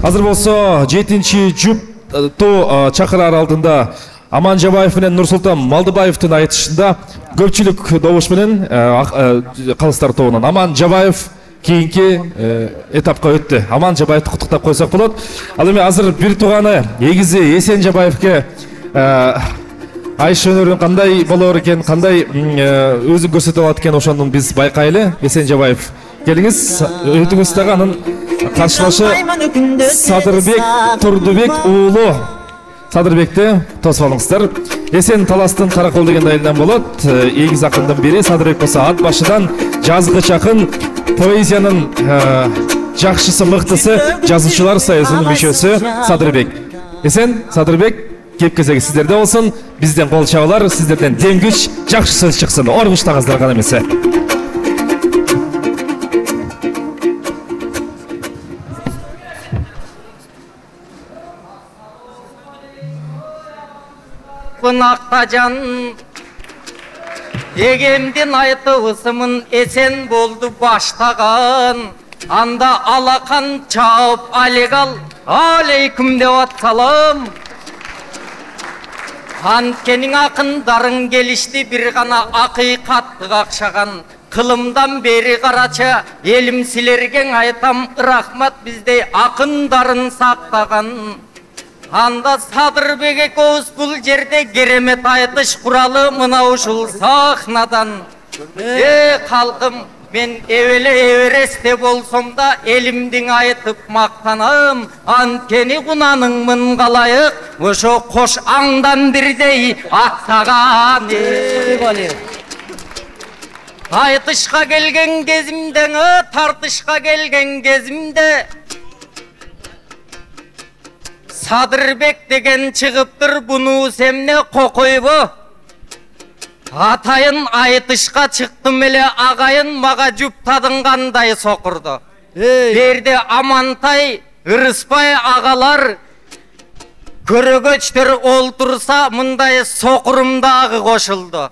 Азыр болсо 7-жұпту чакыраар алдында Аман Жабаев менен Нурсултан Малдыбаевдин айтышында көпчүлүк добуш менен калыстар тобунан Аман Жабаев кийинки этапка өттү. Аман Жабаевди куттуктап койсок болот. Ал эми азыр бир тууганы Эгизи Эсен Жабаевке айш өнөрүн кандай болор экен, кандай өзүн көрсөтө алат экен, ошону биз байкайлы. Эсен Жабаев, келиңиз, өтүңүз дагы анын каршылашы Садырбек Турдубек уулу Садырбекти тосуп алыңыздар. Эсен Таластын Каракол деген айылдан болот. Эгиз акындын бири Садырбек болсо ат башыдан жазгы чакын поэзиянын жакшысы, мыктысы, жазуучулар союзунун мүчөсү Садырбек. Эсен, Садырбек, кеп кезеги сиздерде болсун. Бизден кол чабуулар, сиздерден дем күч, жакшы сөз чыксын. Оргуштаңыздар гана эмес. Aktacan Egemdin aytыбысымын Эсен болду баштаган. Анда алакан чаап алегал алейкум деп атсалам. Анткенин акындарың келишти, бир гана акыйкатты какшаган. Кылымдан бери карача элим силерге айтам рахмат, биздей акындарын сактаган. Анда Садырбек экөөбүз бул жерде керемет айтыш куралы мына ушул сахнадан. Калкым, мен эвеле эвересте болсом да элимдин айтып мактанам. Анткени кунаныңмын калайык, ошо кош аңдан бирдей аттаган. Айтышка келген кезимде, тартышка келген кезимде Садырбек деген чыгыптыр, буну семне кокойбу. Атайын айтышка чыктым эле, агайын мага жуптадың кандай сокурду. Берде Амантай, Ырыспай агалар көрөгөчтөр олтурса, мындай сокурум дагы кошулду.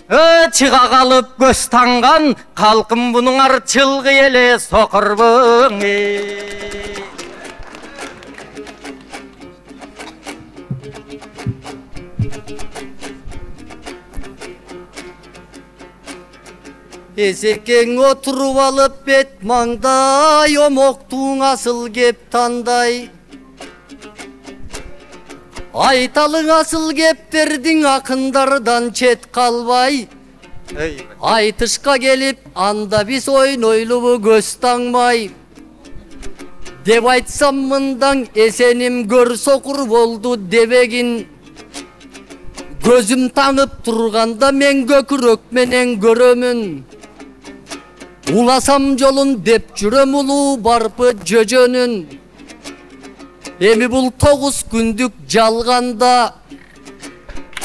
Чыга калып көз танган, калкым бунуңар чылгы эле сокурбуң. Эсекең отуруп алып бет маңдай, омоктуң асыл кеп тандай. Айталың асыл кептердиң акындардан чет калбай. Айтышка келип, анда биз ойнойлубу көз таңмай. Деп айтсам мындан Эсеним көр сокур болду дебегин. Көзүм таңып турганда мен көкүрөк менен көрөмүн. Уласам жолун деп жүрөм улуу барпы жөжөнүн. Эми бул 9 күндүк жалганда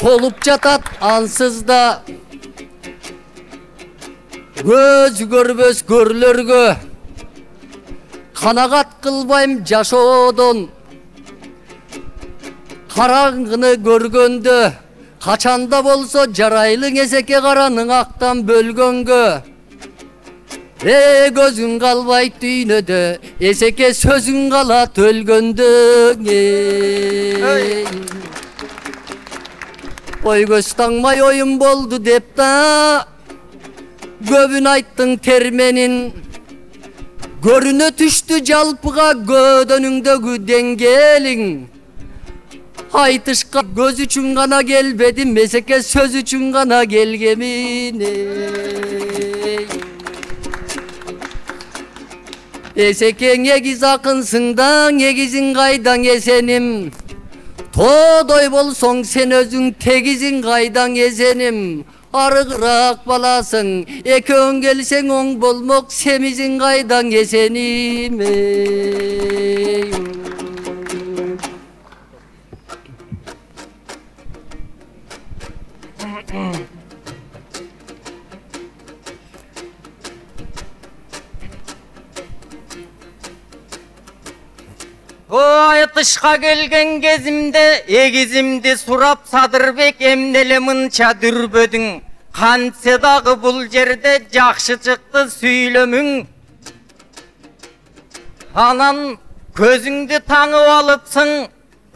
толуп жатат ансызда. Көз көрбөс көрлөргө канагат кылбайм жашоодон. Караңгыны көргөндө качанда болсо жарайлың Эсеке караның актан бөлгөнгө. Көзүң калбайт дүйнөдө, Эсеке сөзүң калат өлгөндө. Ой көз таңмай оюм болду деп да көбүн айттың терменин. Көрүнө түштү жалпыга көдөнүңдөгү деңгээлиң. Айтышка көз үчүн гана келбедим, Эсеке сөз үчүн гана келгемин. Эсекең эгиз акынсың да, эгизиң кайдаң Эсеним. Тоодой болсоң сен өзүң тегизиң кайдаң Эсеним. Арыгыраак баласың, экөөң келсең оң болмок, семизиң кайдаң Эсеним. Айтышка келген кезимде эгизимди сурап Садырбек эмнеле мынча дүрбөдүң. Кантсе дагы бул жерде жакшы чыкты сүйлөмүң. Анан көзіңді таңып алыпсың,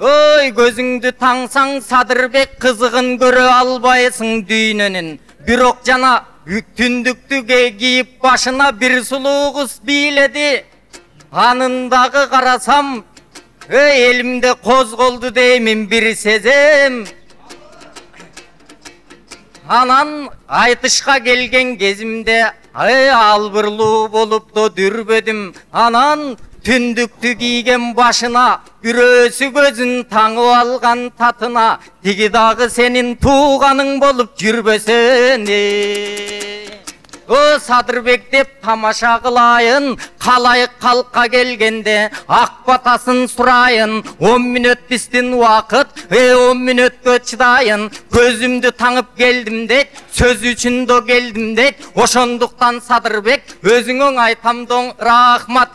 ой, көзіңді таңсаң, Садырбек қызығын көре албайсың дүйнөнүн. Бирок жана түндүктүгө кийип башына бир сулуу кыз бийледи. Анындағы қарасам, елімде қозғолду деймін бір сезем. Анан айтышқа келген кезімде албырлуу болып да дүрбедім. Анан түндікті кийген башына, бүрөсі көзін таңып алған татына, тиги дағы сенин туғаның болып жүрбөсен. О, Садырбек деп тамаша қылайын, қалайық қалқа келгенде, ақ батасын сұрайын, 10 минут біздің уақыт, 10 минутқа чыдайын, көзімді таңып келдім дейт, сөз үшін до келдім дейт, ошондуктан Садырбек, өзіңің айтамдың рахмат,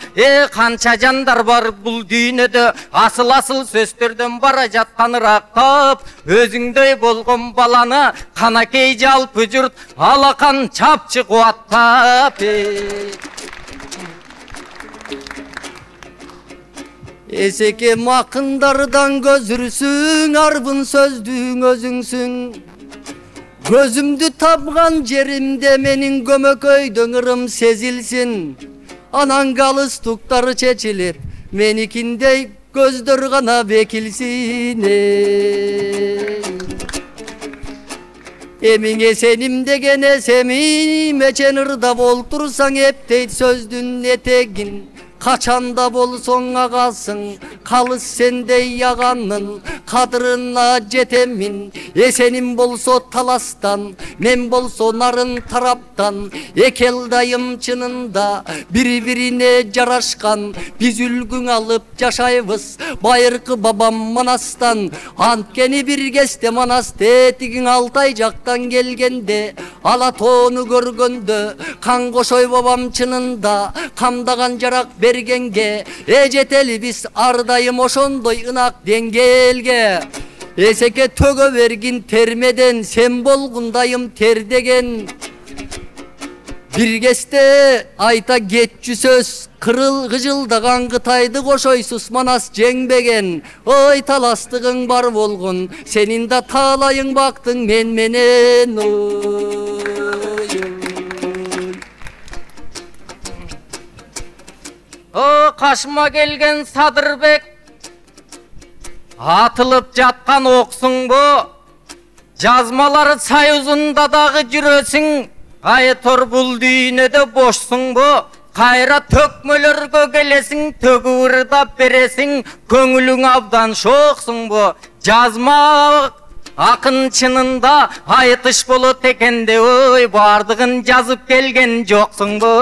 қанша жандар бар бұл дүйнөдө, асыл сөздерден бара жатқан рақтап, өзіңдөй болған баланы, қанакей жалпы жұрт, алақан чапчы қуаттап. Эсеке мақындардан көзүрсүң, арбын сөздің өзүңсүң. Көзімді табған жерімде менің көмөкөйдөң ырым сезилсин. Анан галстуктары чечилип, меникиндей көздөр гана бекилсин. Эмиңе сеним деген эсемим, эчен ырда болтурсаң эптейт сөздүн этегин. Качанда болсоң агасың, калыс сендей аганын кадырына жетемин. Эсеним болсо таластан, мен болсо нарын тараптан. Экел дайым чынында бири-бирине жарашкан. Биз үлгүң алып жашайбыз байыркы бабам Манастан. Анткени бир кезде Манас тетигиң Алтай жактан келгенде, ала тоону көргөндө, кан кошой бабам чынында камдаган жарак бергенге, жетели биз ардайым ошондой ынак деңгээлге. Эсеке төгө бергин термеден, сен болгундайым тердеген. Бир кезде айта кетчү сөз, кырыл кыжылдаган Кытайды кошойсуз Манас жеңбеген. Ой, таластыгың бар болгон, сенин да таалайың бактың мен менен. О, қашыма келген Садырбек, атылып жатқан оқсың бо, жазмалары союзында дағы жүрөсің, айтор бұл дүйнөдө бошсың бо, кайра төкмөлөргө келесің, төгүрдап бересің, көңүлүң абдан шоқсың бо, жазма акын чынында айтыш болот экенде, ой, бардыгын жазып келген жоксың бо.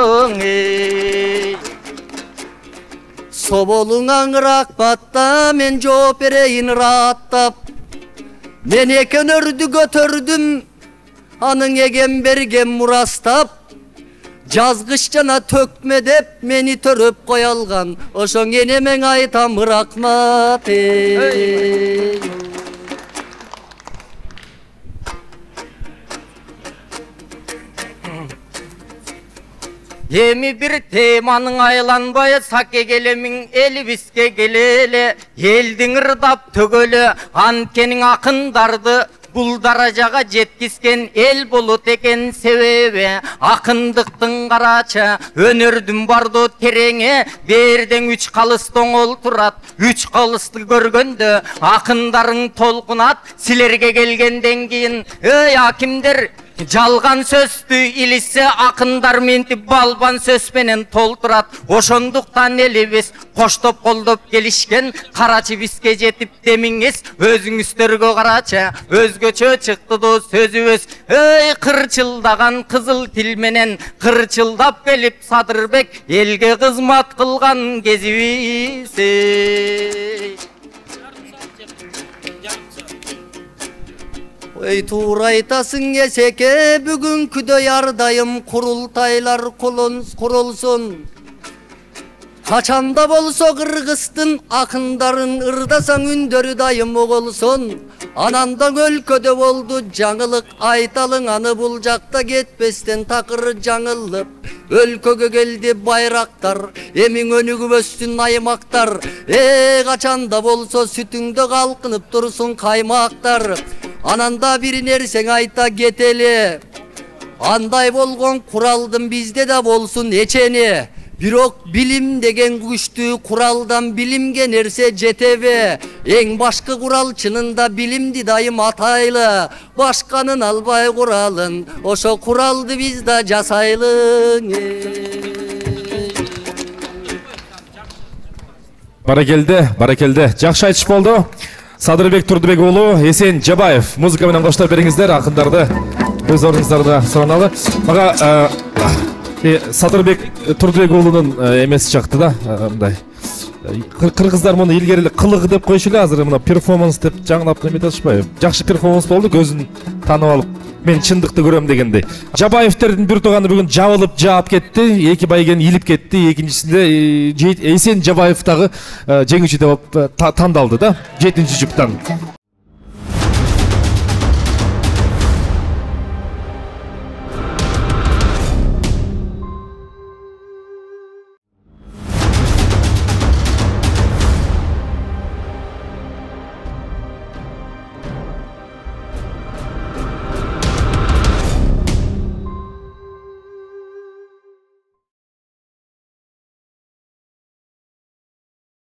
Соболуң аңырақ батта, мен жооп берейин рааттап. Мен экөнөрдү көтөрдүм, аның эген берген мурастап. Жазгыч жана төкме деп мени төрөп кой алган, ошоң энемең айтам рахмат. Эми бир теманың айланбай, саке келемиң элибиске келеле, элдиң ырдап төгөлө, анткенин акындарды бул даражага жеткизген эл болот экен себеби. Акындыктын карачы, өнөрдүн бардо тереңе, берден 3 калыстың ол турат. 3 калысты көргөндө, акындарың толкунат, силерге келгенден кийин, эй акимдер, жалган сөздү илисе акындар ментип балбан сөз менен толтурат. Ошондуктан элибиз коштоп колдоп келишкен, карачы бизге жетип демиңиз, өзүңүздөргө карачы, өзгөчө чыкты да сөзүбүз. Эй, кырчылдаган кызыл тил менен кырчылдап келип Садырбек элге кызмат кылган кезибиз. Ой, туура айтасың эсеке, бүгүнкүдөй ардайым курултайлар курулсун. Качанда болсо кыргыздын акындарын ырдасаң үндөрү дайым угулсун. Ананда өлкөдө болду жаңылык, айталың аны бул жакта кетпестен такыр жаңылып. өлкөгө келди байрактар, эмиң өнүгүп өстүн аймактар. Качанда болсо сүтүңдө калкынып турсун каймактар. Ананда бир нерсең айта кетели, андай болгон куралдын бизде да болсун эчени. Бирок билим деген күчтүү куралдан билимге нерсе жетеби? Эң башкы курал чынында билимди дайым атайлы. Башканын албай куралын, ошо куралды биз да жасайлы. Баракелде. Жакшы айтыш болду. Садырбек Турдубек уулу Эсен Жабаев музыка менен коштоп бериңиздер, акындарды өз ордуңуздарда сураналы. Мага Садырбек Турдубек уулунун эмеси чакты да, мындай. Кыргыздар муну илгерилик кылыгы деп койчу эле, азыр мына перформанс деп жаңылап неметип атышпайбы? Жакшы перформанс болду, көзүн таанып алып, мен чындыкты көрөм дегендей. Жабаевтердин бир тууганы бүгүн жабылып жаап кетти, эки байген илип кетти, экинчисинде Эсен Жабаев дагы жеңүүчү деп тандалды да, 7-жуптан.